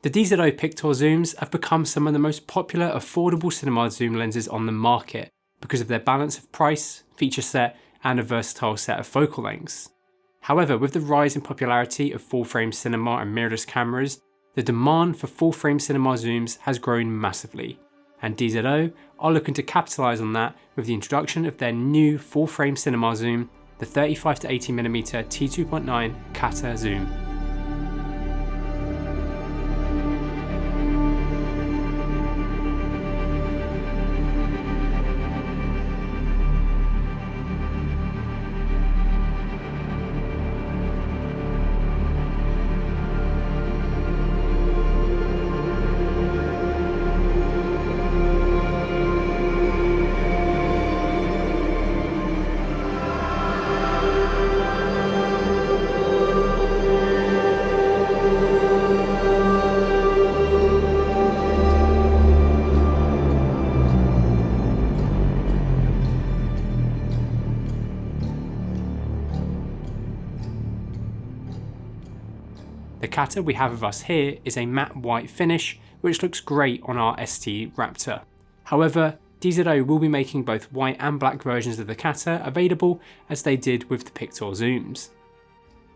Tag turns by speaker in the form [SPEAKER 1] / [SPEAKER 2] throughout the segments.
[SPEAKER 1] The DZO Pictor zooms have become some of the most popular affordable cinema zoom lenses on the market because of their balance of price, feature set, and a versatile set of focal lengths. However, with the rise in popularity of full-frame cinema and mirrorless cameras, the demand for full-frame cinema zooms has grown massively, and DZO are looking to capitalise on that with the introduction of their new full-frame cinema zoom, the 35-80mm t2.9 Kata zoom. The Kata we have with us here is a matte white finish, which looks great on our ST Raptor. However, DZO will be making both white and black versions of the Kata available as they did with the Pictor zooms.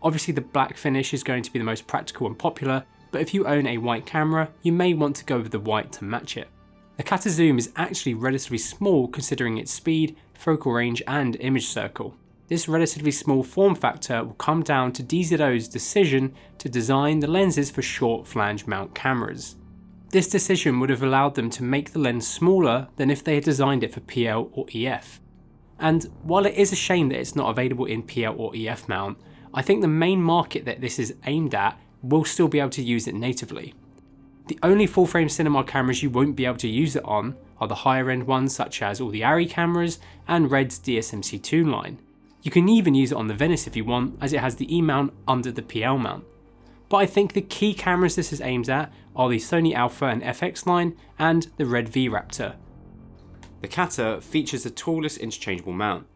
[SPEAKER 1] Obviously the black finish is going to be the most practical and popular, but if you own a white camera, you may want to go with the white to match it. The Kata zoom is actually relatively small considering its speed, focal range and image circle. This relatively small form factor will come down to DZO's decision to design the lenses for short flange mount cameras. This decision would have allowed them to make the lens smaller than if they had designed it for PL or EF. And while it is a shame that it's not available in PL or EF mount, I think the main market that this is aimed at will still be able to use it natively. The only full frame cinema cameras you won't be able to use it on are the higher end ones such as all the ARRI cameras and Red's DSMC2 line. You can even use it on the Venice if you want, as it has the E mount under the PL mount. But I think the key cameras this is aimed at are the Sony Alpha and FX line and the Red V Raptor. The Kata features the tallest interchangeable mount.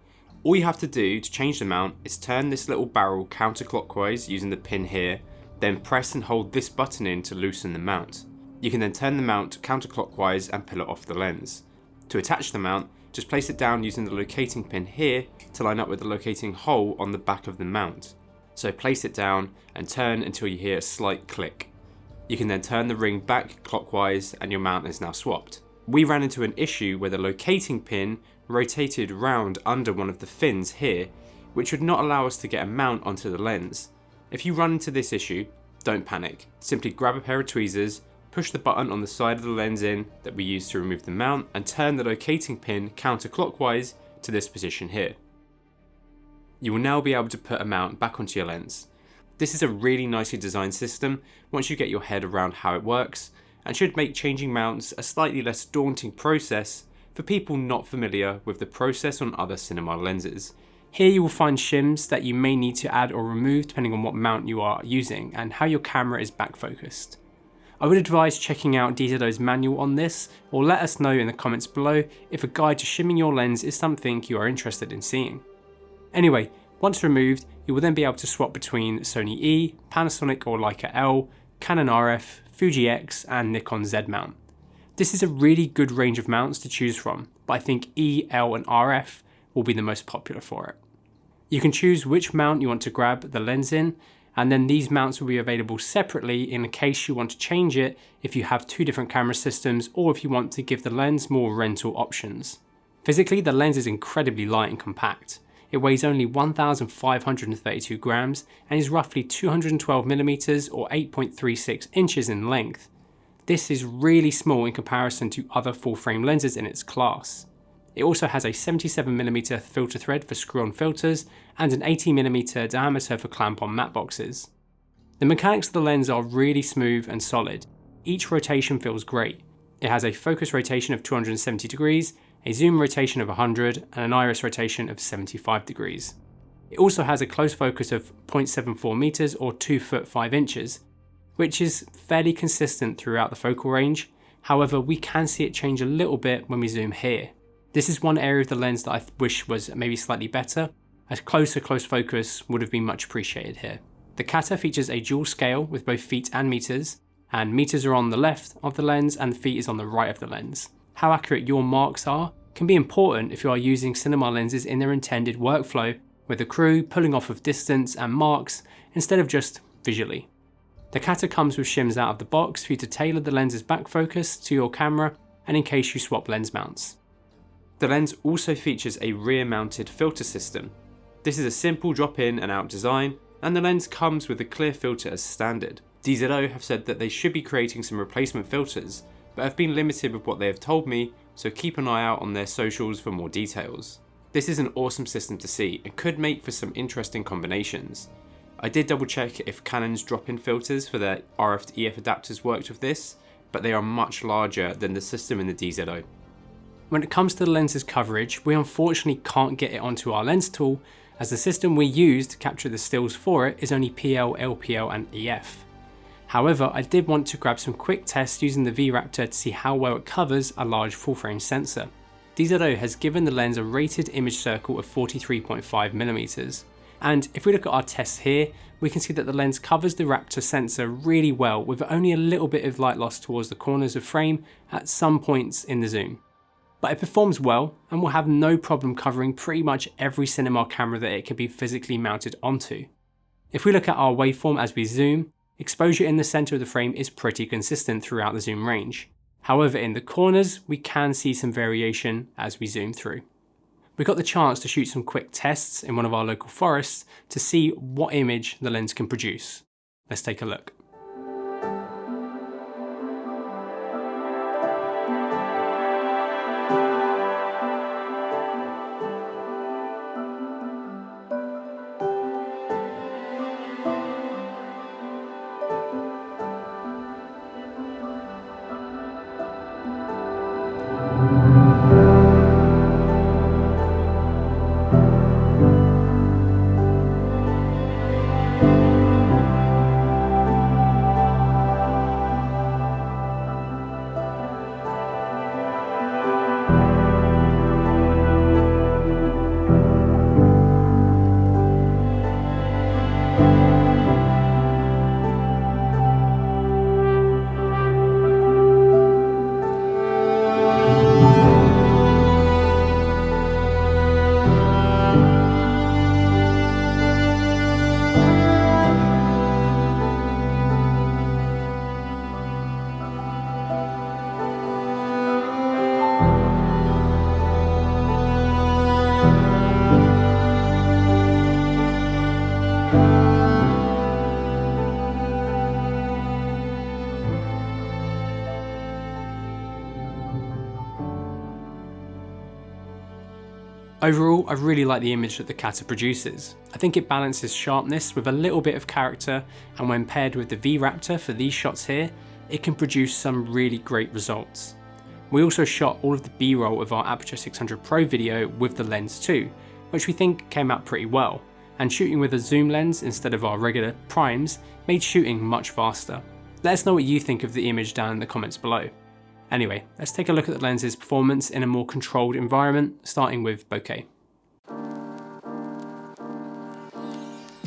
[SPEAKER 1] All you have to do to change the mount is turn this little barrel counterclockwise using the pin here, then press and hold this button in to loosen the mount. You can then turn the mount counterclockwise and pull it off the lens. To attach the mount, just place it down using the locating pin here to line up with the locating hole on the back of the mount. So place it down and turn until you hear a slight click. You can then turn the ring back clockwise and your mount is now swapped. We ran into an issue where the locating pin rotated round under one of the fins here, which would not allow us to get a mount onto the lens. If you run into this issue, don't panic. Simply grab a pair of tweezers, push the button on the side of the lens in that we use to remove the mount and turn the locating pin counterclockwise to this position here. You will now be able to put a mount back onto your lens. This is a really nicely designed system once you get your head around how it works, and should make changing mounts a slightly less daunting process for people not familiar with the process on other cinema lenses. Here you will find shims that you may need to add or remove depending on what mount you are using and how your camera is back focused. I would advise checking out DZO's manual on this, or let us know in the comments below if a guide to shimming your lens is something you are interested in seeing. Anyway, once removed, you will then be able to swap between Sony E, Panasonic or Leica L, Canon RF, Fuji X and Nikon Z mount. This is a really good range of mounts to choose from, but I think E, L and RF will be the most popular for it. You can choose which mount you want to grab the lens in, and then these mounts will be available separately in case you want to change it if you have two different camera systems or if you want to give the lens more rental options. Physically, the lens is incredibly light and compact. It weighs only 1,532 grams and is roughly 212mm or 8.36 inches in length. This is really small in comparison to other full frame lenses in its class. It also has a 77mm filter thread for screw-on filters and an 80mm diameter for clamp-on matte boxes. The mechanics of the lens are really smooth and solid. Each rotation feels great. It has a focus rotation of 270 degrees, a zoom rotation of 100 and an iris rotation of 75 degrees. It also has a close focus of 0.74 meters or 2 foot 5 inches, which is fairly consistent throughout the focal range. However, we can see it change a little bit when we zoom here. This is one area of the lens that I wish was maybe slightly better. A closer close focus would have been much appreciated here. The Kata features a dual scale with both feet and meters, and meters are on the left of the lens and feet is on the right of the lens. How accurate your marks are can be important if you are using cinema lenses in their intended workflow, with the crew pulling off of distance and marks instead of just visually. The Kata comes with shims out of the box for you to tailor the lens's back focus to your camera and in case you swap lens mounts. The lens also features a rear mounted filter system. This is a simple drop in and out design, and the lens comes with a clear filter as standard. DZO have said that they should be creating some replacement filters, but have been limited with what they have told me, so keep an eye out on their socials for more details. This is an awesome system to see and could make for some interesting combinations. I did double check if Canon's drop-in filters for their RF to EF adapters worked with this, but they are much larger than the system in the DZO. When it comes to the lens's coverage, we unfortunately can't get it onto our lens tool, as the system we used to capture the stills for it is only PL, LPL and EF. However, I did want to grab some quick tests using the V-Raptor to see how well it covers a large full-frame sensor. DZO has given the lens a rated image circle of 43.5mm, and if we look at our tests here, we can see that the lens covers the Raptor sensor really well with only a little bit of light loss towards the corners of frame at some points in the zoom. But it performs well and will have no problem covering pretty much every cinema camera that it can be physically mounted onto. If we look at our waveform as we zoom, exposure in the center of the frame is pretty consistent throughout the zoom range. However, in the corners, we can see some variation as we zoom through. We got the chance to shoot some quick tests in one of our local forests to see what image the lens can produce. Let's take a look. Overall, I really like the image that the Kata produces. I think it balances sharpness with a little bit of character, and when paired with the V-Raptor for these shots here, it can produce some really great results. We also shot all of the B-roll of our Aputure 600 Pro video with the lens too, which we think came out pretty well, and shooting with a zoom lens instead of our regular primes made shooting much faster. Let us know what you think of the image down in the comments below. Anyway, let's take a look at the lens's performance in a more controlled environment, starting with bokeh.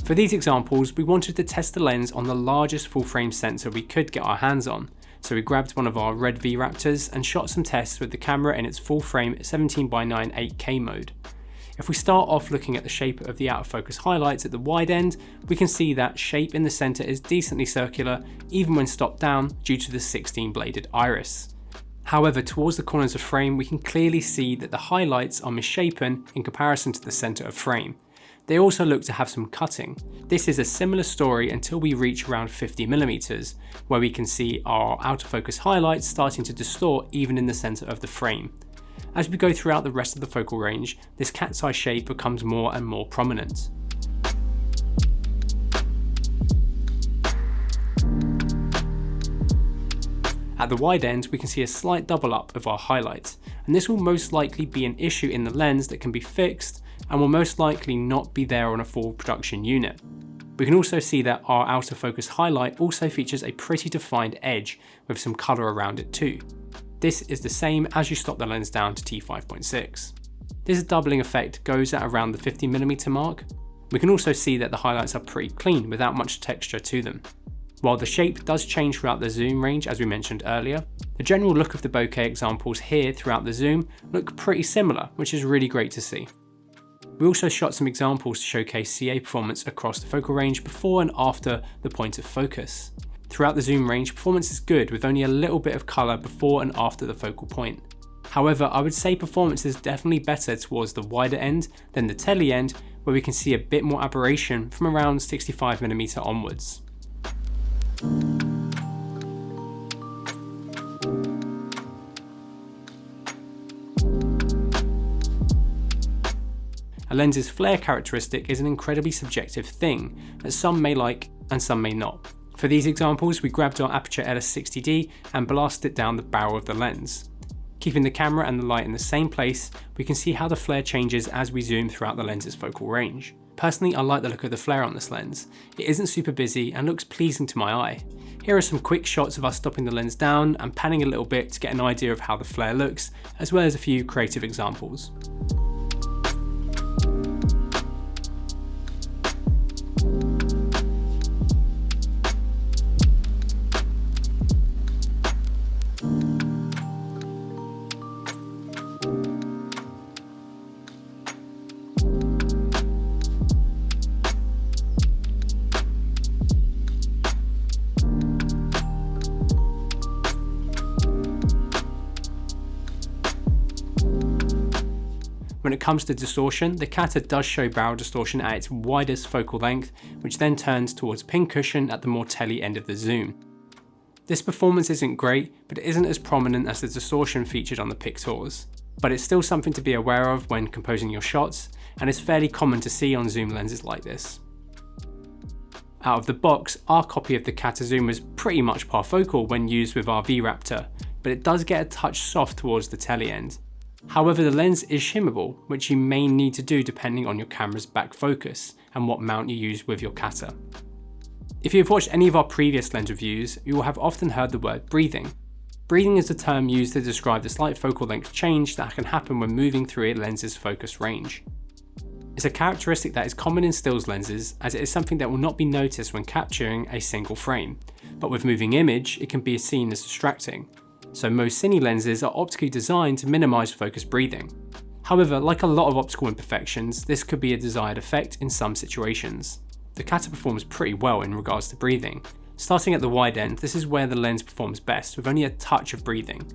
[SPEAKER 1] For these examples, we wanted to test the lens on the largest full frame sensor we could get our hands on, so we grabbed one of our red V-Raptors and shot some tests with the camera in its full frame 17:9 8K mode. If we start off looking at the shape of the out of focus highlights at the wide end, we can see that shape in the center is decently circular, even when stopped down due to the 16 bladed iris. However, towards the corners of frame, we can clearly see that the highlights are misshapen in comparison to the center of frame. They also look to have some cutting. This is a similar story until we reach around 50mm, where we can see our out of focus highlights starting to distort even in the center of the frame. As we go throughout the rest of the focal range, this cat's eye shape becomes more and more prominent. At the wide end, we can see a slight double up of our highlights, and this will most likely be an issue in the lens that can be fixed and will most likely not be there on a full production unit. We can also see that our out of focus highlight also features a pretty defined edge with some colour around it too. This is the same as you stop the lens down to t5.6. This doubling effect goes at around the 50mm mark. We can also see that the highlights are pretty clean without much texture to them. While the shape does change throughout the zoom range as we mentioned earlier, the general look of the bokeh examples here throughout the zoom look pretty similar, which is really great to see. We also shot some examples to showcase CA performance across the focal range before and after the point of focus. Throughout the zoom range, performance is good with only a little bit of colour before and after the focal point. However, I would say performance is definitely better towards the wider end than the tele end, where we can see a bit more aberration from around 65mm onwards. A lens's flare characteristic is an incredibly subjective thing that some may like and some may not. For these examples, we grabbed our Aputure LS60D and blasted it down the barrel of the lens. Keeping the camera and the light in the same place, we can see how the flare changes as we zoom throughout the lens's focal range. Personally, I like the look of the flare on this lens. It isn't super busy and looks pleasing to my eye. Here are some quick shots of us stopping the lens down and panning a little bit to get an idea of how the flare looks, as well as a few creative examples. When it comes to distortion, the Kata does show barrel distortion at its widest focal length, which then turns towards pincushion at the more tele end of the zoom. This performance isn't great, but it isn't as prominent as the distortion featured on the Pictors. But it's still something to be aware of when composing your shots, and is fairly common to see on zoom lenses like this. Out of the box, our copy of the Kata zoom was pretty much parfocal when used with our V-Raptor, but it does get a touch soft towards the tele end. However, the lens is shimmable, which you may need to do depending on your camera's back focus and what mount you use with your Kata. If you've watched any of our previous lens reviews, you will have often heard the word breathing. Breathing is the term used to describe the slight focal length change that can happen when moving through a lens's focus range. It's a characteristic that is common in stills lenses, as it is something that will not be noticed when capturing a single frame, but with moving image it can be seen as distracting. So most cine lenses are optically designed to minimise focus breathing. However, like a lot of optical imperfections, this could be a desired effect in some situations. The Kata performs pretty well in regards to breathing. Starting at the wide end, this is where the lens performs best, with only a touch of breathing.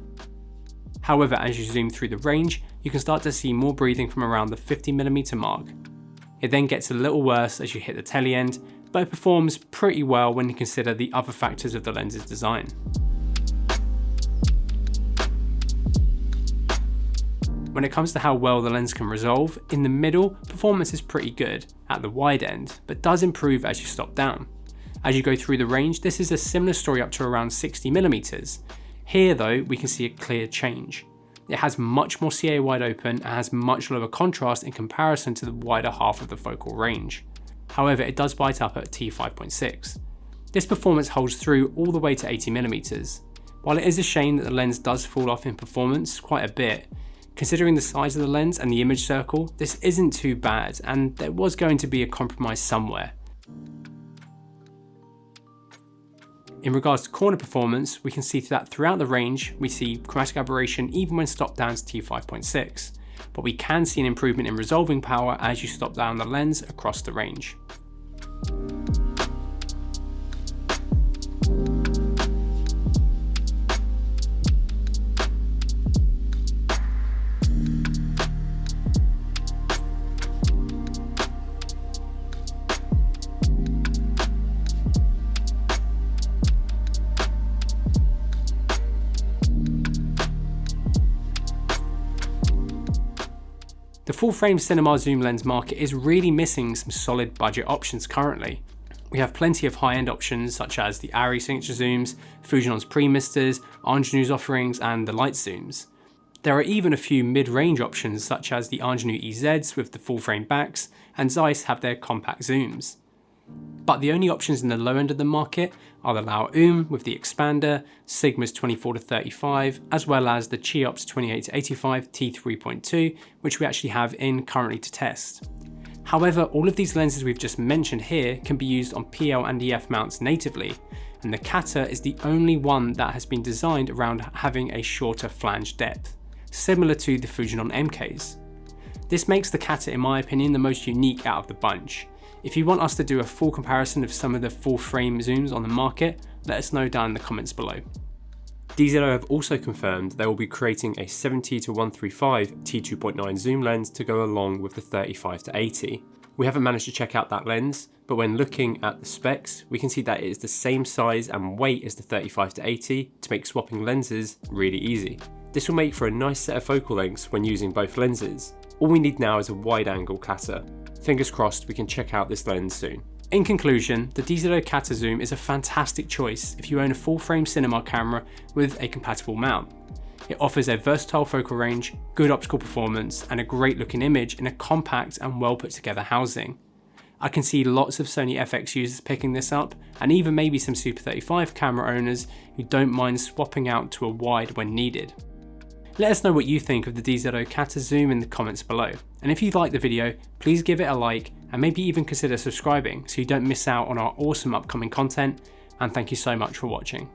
[SPEAKER 1] However, as you zoom through the range, you can start to see more breathing from around the 50mm mark. It then gets a little worse as you hit the tele end, but it performs pretty well when you consider the other factors of the lens's design. When it comes to how well the lens can resolve, in the middle, performance is pretty good at the wide end, but does improve as you stop down. As you go through the range, this is a similar story up to around 60mm. Here though, we can see a clear change. It has much more CA wide open and has much lower contrast in comparison to the wider half of the focal range. However, it does bite up at t5.6. This performance holds through all the way to 80mm. While it is a shame that the lens does fall off in performance quite a bit, considering the size of the lens and the image circle, this isn't too bad, and there was going to be a compromise somewhere. In regards to corner performance, we can see that throughout the range, we see chromatic aberration even when stopped down to t5.6, but we can see an improvement in resolving power as you stop down the lens across the range. The full frame cinema zoom lens market is really missing some solid budget options currently. We have plenty of high-end options such as the ARRI signature zooms, Fujinon's Premisters, Ingenu's offerings, and the light zooms. There are even a few mid-range options such as the Ingenu EZs with the full frame backs, and Zeiss have their compact zooms. But the only options in the low end of the market are the Laoum with the expander, Sigma's 24-35, as well as the Cheops 28-85 t3.2, which we actually have in currently to test. However, all of these lenses we've just mentioned here can be used on PL and EF mounts natively, and the Kata is the only one that has been designed around having a shorter flange depth, similar to the Fujinon MKs. This makes the Kata, in my opinion, the most unique out of the bunch. If you want us to do a full comparison of some of the full frame zooms on the market, let us know down in the comments below. DZO have also confirmed they will be creating a 70-135 t2.9 zoom lens to go along with the 35-80. We haven't managed to check out that lens, but when looking at the specs, we can see that it is the same size and weight as the 35-80 to make swapping lenses really easy. This will make for a nice set of focal lengths when using both lenses. All we need now is a wide angle Kata. Fingers crossed we can check out this lens soon. In conclusion, the DZO Kata Zoom is a fantastic choice if you own a full frame cinema camera with a compatible mount. It offers a versatile focal range, good optical performance, and a great looking image in a compact and well put together housing. I can see lots of Sony FX users picking this up, and even maybe some Super 35 camera owners who don't mind swapping out to a wide when needed. Let us know what you think of the DZO Kata Zoom in the comments below, and if you liked the video, please give it a like and maybe even consider subscribing so you don't miss out on our awesome upcoming content, and thank you so much for watching.